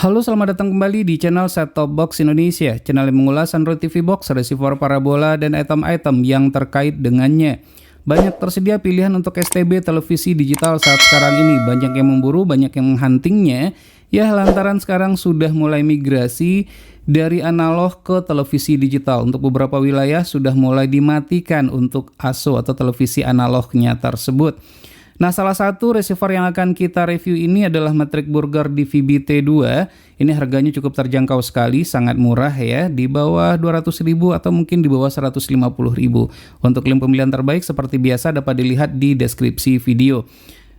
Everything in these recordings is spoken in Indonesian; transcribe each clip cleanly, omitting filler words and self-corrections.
Halo, selamat datang kembali di channel Set Top Box Indonesia, channel yang mengulas Android TV Box, receiver parabola, dan item-item yang terkait dengannya. Banyak tersedia pilihan untuk STB televisi digital saat sekarang ini, banyak yang memburu, banyak yang menghuntingnya. Ya, lantaran sekarang sudah mulai migrasi dari analog ke televisi digital. Untuk beberapa wilayah sudah mulai dimatikan untuk ASO atau televisi analognya tersebut. Nah, salah satu receiver yang akan kita review ini adalah Matrix Burger DVB T2. Ini harganya cukup terjangkau sekali, sangat murah ya, di bawah 200.000 atau mungkin di bawah 150.000. Untuk link pemilihan terbaik seperti biasa dapat dilihat di deskripsi video.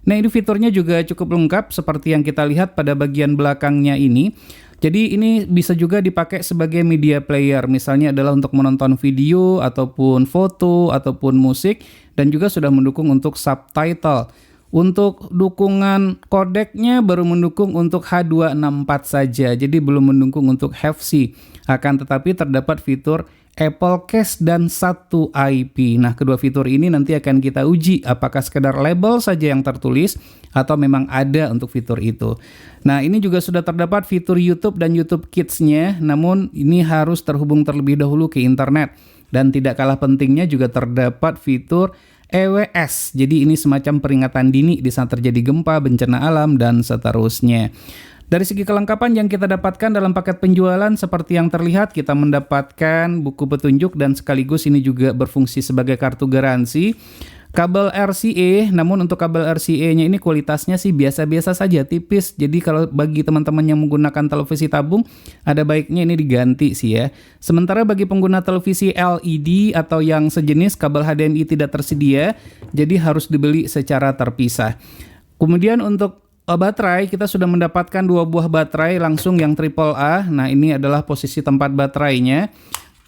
Nah, ini fiturnya juga cukup lengkap seperti yang kita lihat pada bagian belakangnya ini. Jadi ini bisa juga dipakai sebagai media player, misalnya adalah untuk menonton video ataupun foto ataupun musik, dan juga sudah mendukung untuk subtitle. Untuk dukungan kodeknya baru mendukung untuk H264 saja, jadi belum mendukung untuk HEVC. Akan tetapi terdapat fitur Apple Cache dan satu IP. Nah, kedua fitur ini nanti akan kita uji apakah sekedar label saja yang tertulis atau memang ada untuk fitur itu. Nah, ini juga sudah terdapat fitur YouTube dan YouTube Kids-nya, namun ini harus terhubung terlebih dahulu ke internet. Dan tidak kalah pentingnya juga terdapat fitur EWS. Jadi ini semacam peringatan dini di saat terjadi gempa, bencana alam, dan seterusnya. Dari segi kelengkapan yang kita dapatkan dalam paket penjualan seperti yang terlihat, kita mendapatkan buku petunjuk dan sekaligus ini juga berfungsi sebagai kartu garansi. Kabel RCA, namun untuk kabel RCA-nya ini kualitasnya sih biasa-biasa saja, tipis. Jadi kalau bagi teman-teman yang menggunakan televisi tabung, ada baiknya ini diganti sih ya. Sementara bagi pengguna televisi LED atau yang sejenis, kabel HDMI tidak tersedia, jadi harus dibeli secara terpisah. Kemudian untuk baterai, kita sudah mendapatkan dua buah baterai langsung yang AAA. Nah, ini adalah posisi tempat baterainya.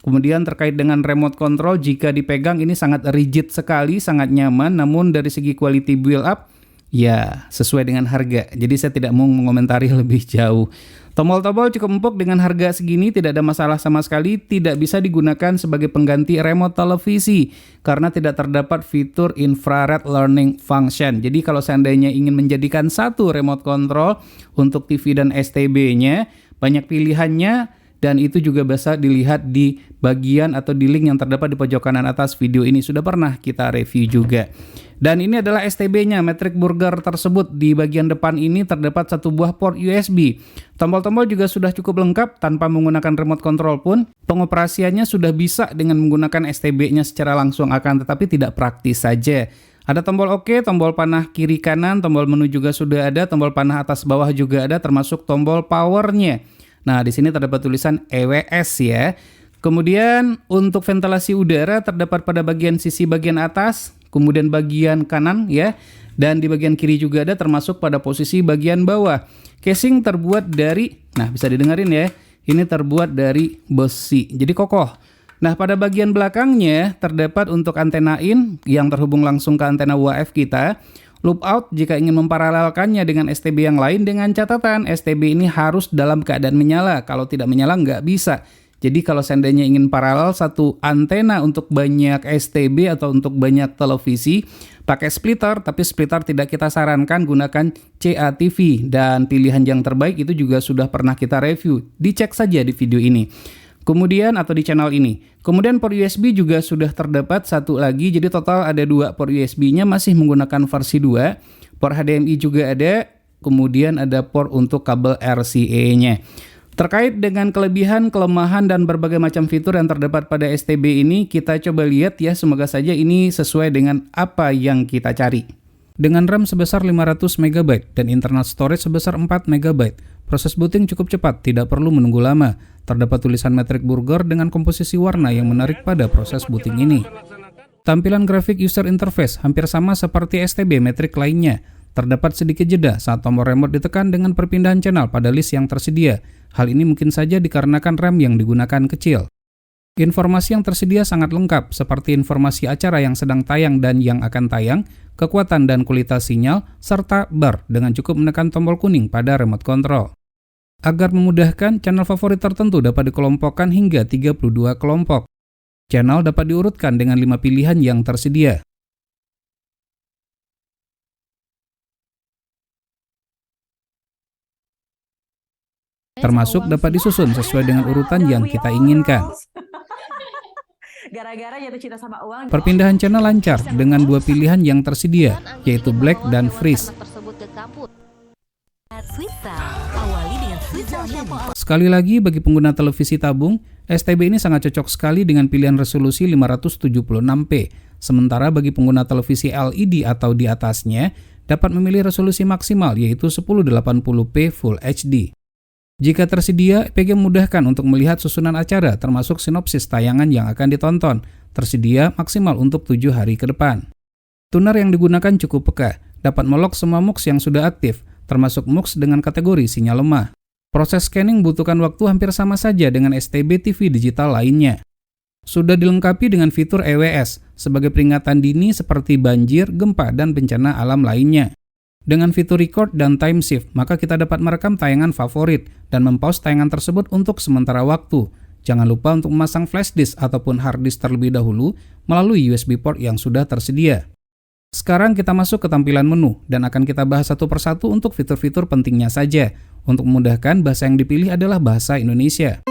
Kemudian terkait dengan remote control, jika dipegang ini sangat rigid sekali, sangat nyaman. Namun dari segi quality build up, ya sesuai dengan harga. Jadi saya tidak mau mengomentari lebih jauh. Tombol-tombol cukup empuk dengan harga segini, tidak ada masalah sama sekali. Tidak bisa digunakan sebagai pengganti remote televisi karena tidak terdapat fitur infrared learning function. Jadi kalau seandainya ingin menjadikan satu remote control untuk TV dan STB-nya, banyak pilihannya. Dan itu juga bisa dilihat di bagian atau di link yang terdapat di pojok kanan atas video ini. Sudah pernah kita review juga. Dan ini adalah STB-nya, Matrix Burger tersebut. Di bagian depan ini terdapat satu buah port USB. Tombol-tombol juga sudah cukup lengkap tanpa menggunakan remote control pun. Pengoperasiannya sudah bisa dengan menggunakan STB-nya secara langsung, akan tetapi tidak praktis saja. Ada tombol OK, tombol panah kiri kanan, tombol menu juga sudah ada, tombol panah atas bawah juga ada, termasuk tombol powernya. Nah, di sini terdapat tulisan EWS ya. Kemudian untuk ventilasi udara terdapat pada bagian sisi bagian atas, kemudian bagian kanan ya. Dan di bagian kiri juga ada, termasuk pada posisi bagian bawah. Casing terbuat dari, nah bisa didengarin ya, ini terbuat dari besi, jadi kokoh. Nah, pada bagian belakangnya terdapat untuk antena in yang terhubung langsung ke antena UHF kita. Loop out jika ingin memparalelkannya dengan STB yang lain, dengan catatan STB ini harus dalam keadaan menyala. Kalau tidak menyala nggak bisa. Jadi kalau seandainya ingin paralel satu antena untuk banyak STB atau untuk banyak televisi, pakai splitter, tapi splitter tidak kita sarankan, gunakan CATV. Dan pilihan yang terbaik itu juga sudah pernah kita review. Dicek saja di video ini. Kemudian atau di channel ini. Kemudian port USB juga sudah terdapat satu lagi, jadi total ada dua port USB-nya masih menggunakan versi 2. Port HDMI juga ada, kemudian ada port untuk kabel RCA-nya. Terkait dengan kelebihan, kelemahan, dan berbagai macam fitur yang terdapat pada STB ini, kita coba lihat ya, semoga saja ini sesuai dengan apa yang kita cari. Dengan RAM sebesar 500 MB dan internal storage sebesar 4 MB, proses booting cukup cepat, tidak perlu menunggu lama. Terdapat tulisan Matrix Burger dengan komposisi warna yang menarik pada proses booting ini. Tampilan grafik user interface hampir sama seperti STB Matrix lainnya. Terdapat sedikit jeda saat tombol remote ditekan dengan perpindahan channel pada list yang tersedia. Hal ini mungkin saja dikarenakan RAM yang digunakan kecil. Informasi yang tersedia sangat lengkap, seperti informasi acara yang sedang tayang dan yang akan tayang, kekuatan dan kualitas sinyal, serta bar dengan cukup menekan tombol kuning pada remote control. Agar memudahkan, channel favorit tertentu dapat dikelompokkan hingga 32 kelompok. Channel dapat diurutkan dengan 5 pilihan yang tersedia. termasuk dapat disusun sesuai dengan urutan yang kita inginkan. Gara-gara jatuh cinta sama uang. Perpindahan channel lancar dengan dua pilihan yang tersedia, yaitu Black dan Freeze. Sekali lagi, bagi pengguna televisi tabung, STB ini sangat cocok sekali dengan pilihan resolusi 576p. Sementara bagi pengguna televisi LED atau di atasnya, dapat memilih resolusi maksimal yaitu 1080p Full HD. Jika tersedia, EPG memudahkan untuk melihat susunan acara termasuk sinopsis tayangan yang akan ditonton, tersedia maksimal untuk 7 hari ke depan. Tuner yang digunakan cukup peka, dapat melock semua MUX yang sudah aktif, termasuk MUX dengan kategori sinyal lemah. Proses scanning butuhkan waktu hampir sama saja dengan STB TV digital lainnya. Sudah dilengkapi dengan fitur EWS sebagai peringatan dini seperti banjir, gempa, dan bencana alam lainnya. Dengan fitur record dan time shift, maka kita dapat merekam tayangan favorit dan mempause tayangan tersebut untuk sementara waktu. Jangan lupa untuk memasang flash disk ataupun hard disk terlebih dahulu melalui USB port yang sudah tersedia. Sekarang kita masuk ke tampilan menu dan akan kita bahas satu persatu untuk fitur-fitur pentingnya saja. Untuk memudahkan, bahasa yang dipilih adalah bahasa Indonesia.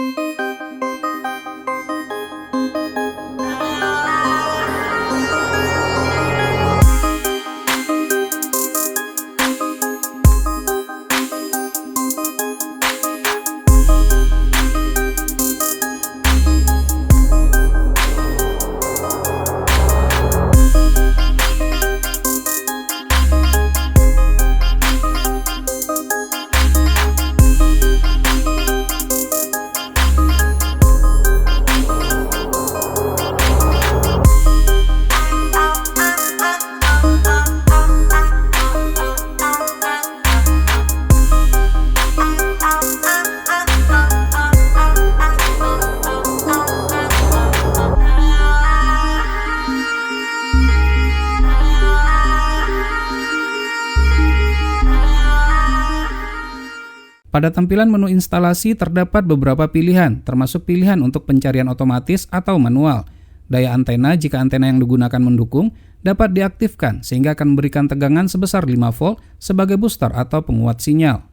Pada tampilan menu instalasi terdapat beberapa pilihan, termasuk pilihan untuk pencarian otomatis atau manual. Daya antena jika antena yang digunakan mendukung dapat diaktifkan sehingga akan memberikan tegangan sebesar 5 volt sebagai booster atau penguat sinyal.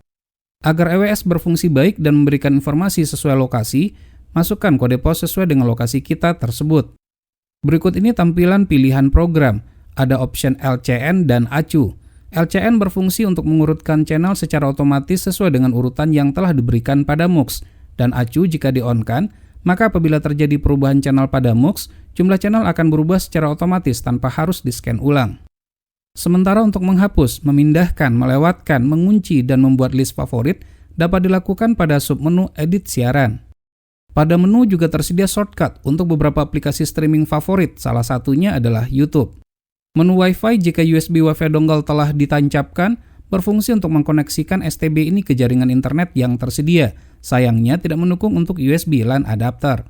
Agar EWS berfungsi baik dan memberikan informasi sesuai lokasi, masukkan kode pos sesuai dengan lokasi kita tersebut. Berikut ini tampilan pilihan program. Ada option LCN dan ACU. LCN berfungsi untuk mengurutkan channel secara otomatis sesuai dengan urutan yang telah diberikan pada MUX, dan ACU jika di-on-kan, maka apabila terjadi perubahan channel pada MUX, jumlah channel akan berubah secara otomatis tanpa harus di-scan ulang. Sementara untuk menghapus, memindahkan, melewatkan, mengunci, dan membuat list favorit dapat dilakukan pada submenu edit siaran. Pada menu juga tersedia shortcut untuk beberapa aplikasi streaming favorit, salah satunya adalah YouTube. Menu Wi-Fi jika USB Wi-Fi dongle telah ditancapkan, berfungsi untuk mengkoneksikan STB ini ke jaringan internet yang tersedia. Sayangnya tidak mendukung untuk USB LAN adapter.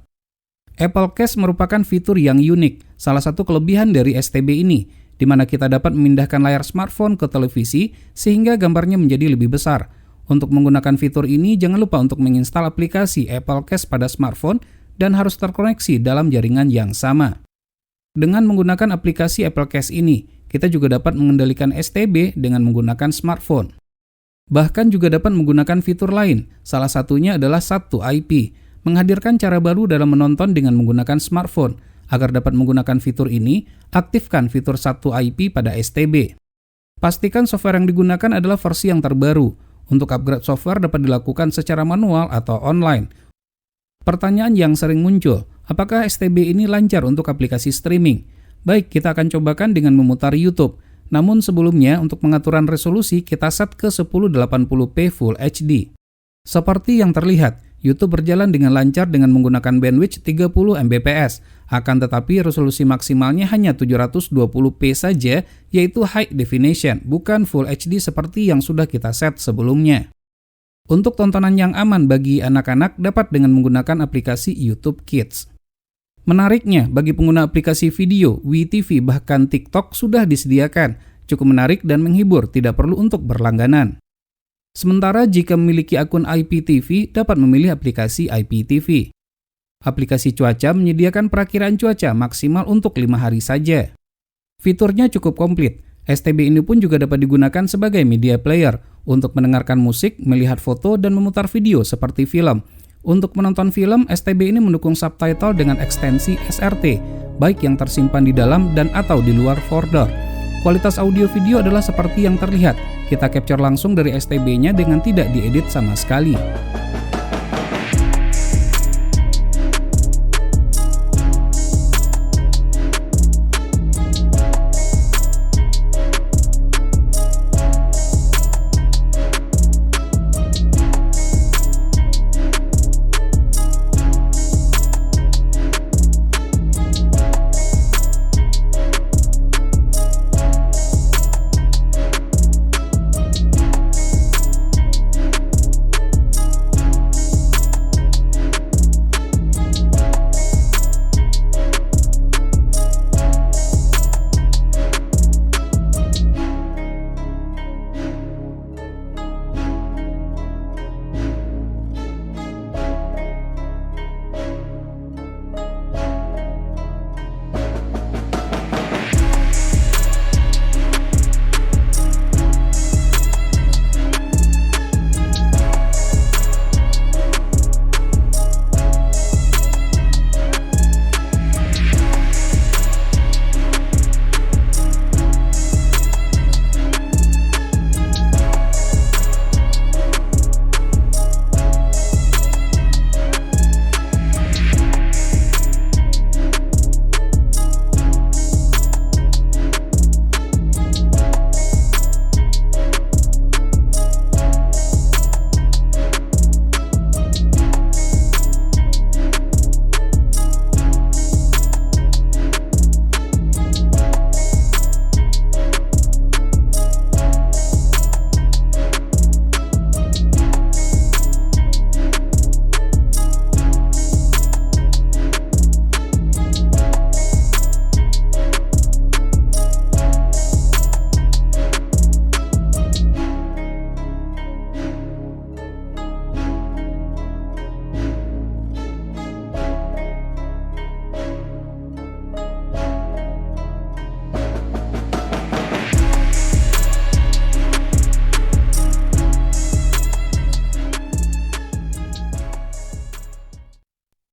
Apple Cast merupakan fitur yang unik, salah satu kelebihan dari STB ini, di mana kita dapat memindahkan layar smartphone ke televisi sehingga gambarnya menjadi lebih besar. Untuk menggunakan fitur ini, jangan lupa untuk menginstal aplikasi Apple Cast pada smartphone dan harus terkoneksi dalam jaringan yang sama. Dengan menggunakan aplikasi Apple Cast ini, kita juga dapat mengendalikan STB dengan menggunakan smartphone. Bahkan juga dapat menggunakan fitur lain, salah satunya adalah Satu IP, menghadirkan cara baru dalam menonton dengan menggunakan smartphone. Agar dapat menggunakan fitur ini, aktifkan fitur Satu IP pada STB. Pastikan software yang digunakan adalah versi yang terbaru. Untuk upgrade software dapat dilakukan secara manual atau online. Pertanyaan yang sering muncul, apakah STB ini lancar untuk aplikasi streaming? Baik, kita akan cobakan dengan memutar YouTube. Namun sebelumnya, untuk pengaturan resolusi, kita set ke 1080p Full HD. Seperti yang terlihat, YouTube berjalan dengan lancar dengan menggunakan bandwidth 30 Mbps. Akan tetapi resolusi maksimalnya hanya 720p saja, yaitu High Definition, bukan Full HD seperti yang sudah kita set sebelumnya. Untuk tontonan yang aman bagi anak-anak dapat dengan menggunakan aplikasi YouTube Kids. Menariknya, bagi pengguna aplikasi video, WeTV bahkan TikTok sudah disediakan. Cukup menarik dan menghibur, tidak perlu untuk berlangganan. Sementara jika memiliki akun IPTV, dapat memilih aplikasi IPTV. Aplikasi cuaca menyediakan perakiraan cuaca maksimal untuk 5 hari saja. Fiturnya cukup komplit. STB ini pun juga dapat digunakan sebagai media player Untuk mendengarkan musik, melihat foto, dan memutar video seperti film. Untuk menonton film, STB ini mendukung subtitle dengan ekstensi SRT, baik yang tersimpan di dalam dan atau di luar folder. Kualitas audio video adalah seperti yang terlihat. Kita capture langsung dari STB-nya dengan tidak diedit sama sekali.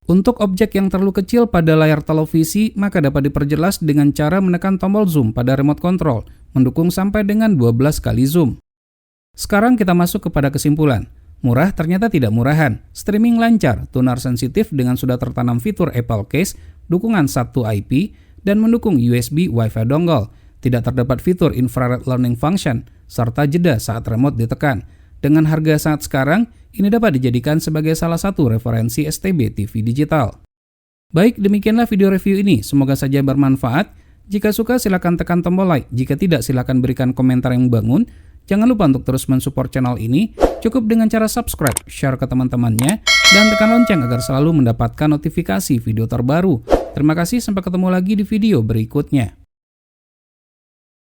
Untuk objek yang terlalu kecil pada layar televisi, maka dapat diperjelas dengan cara menekan tombol zoom pada remote control, mendukung sampai dengan 12 kali zoom. Sekarang kita masuk kepada kesimpulan. Murah ternyata tidak murahan, streaming lancar, tuner sensitif dengan sudah tertanam fitur Apple Case, dukungan 1 IP, dan mendukung USB Wi-Fi dongle. Tidak terdapat fitur infrared learning function, serta jeda saat remote ditekan. Dengan harga saat sekarang, ini dapat dijadikan sebagai salah satu referensi STB TV digital. Baik, demikianlah video review ini. Semoga saja bermanfaat. Jika suka, silakan tekan tombol like. Jika tidak, silakan berikan komentar yang membangun. Jangan lupa untuk terus mensupport channel ini. Cukup dengan cara subscribe, share ke teman-temannya, dan tekan lonceng agar selalu mendapatkan notifikasi video terbaru. Terima kasih, sampai ketemu lagi di video berikutnya.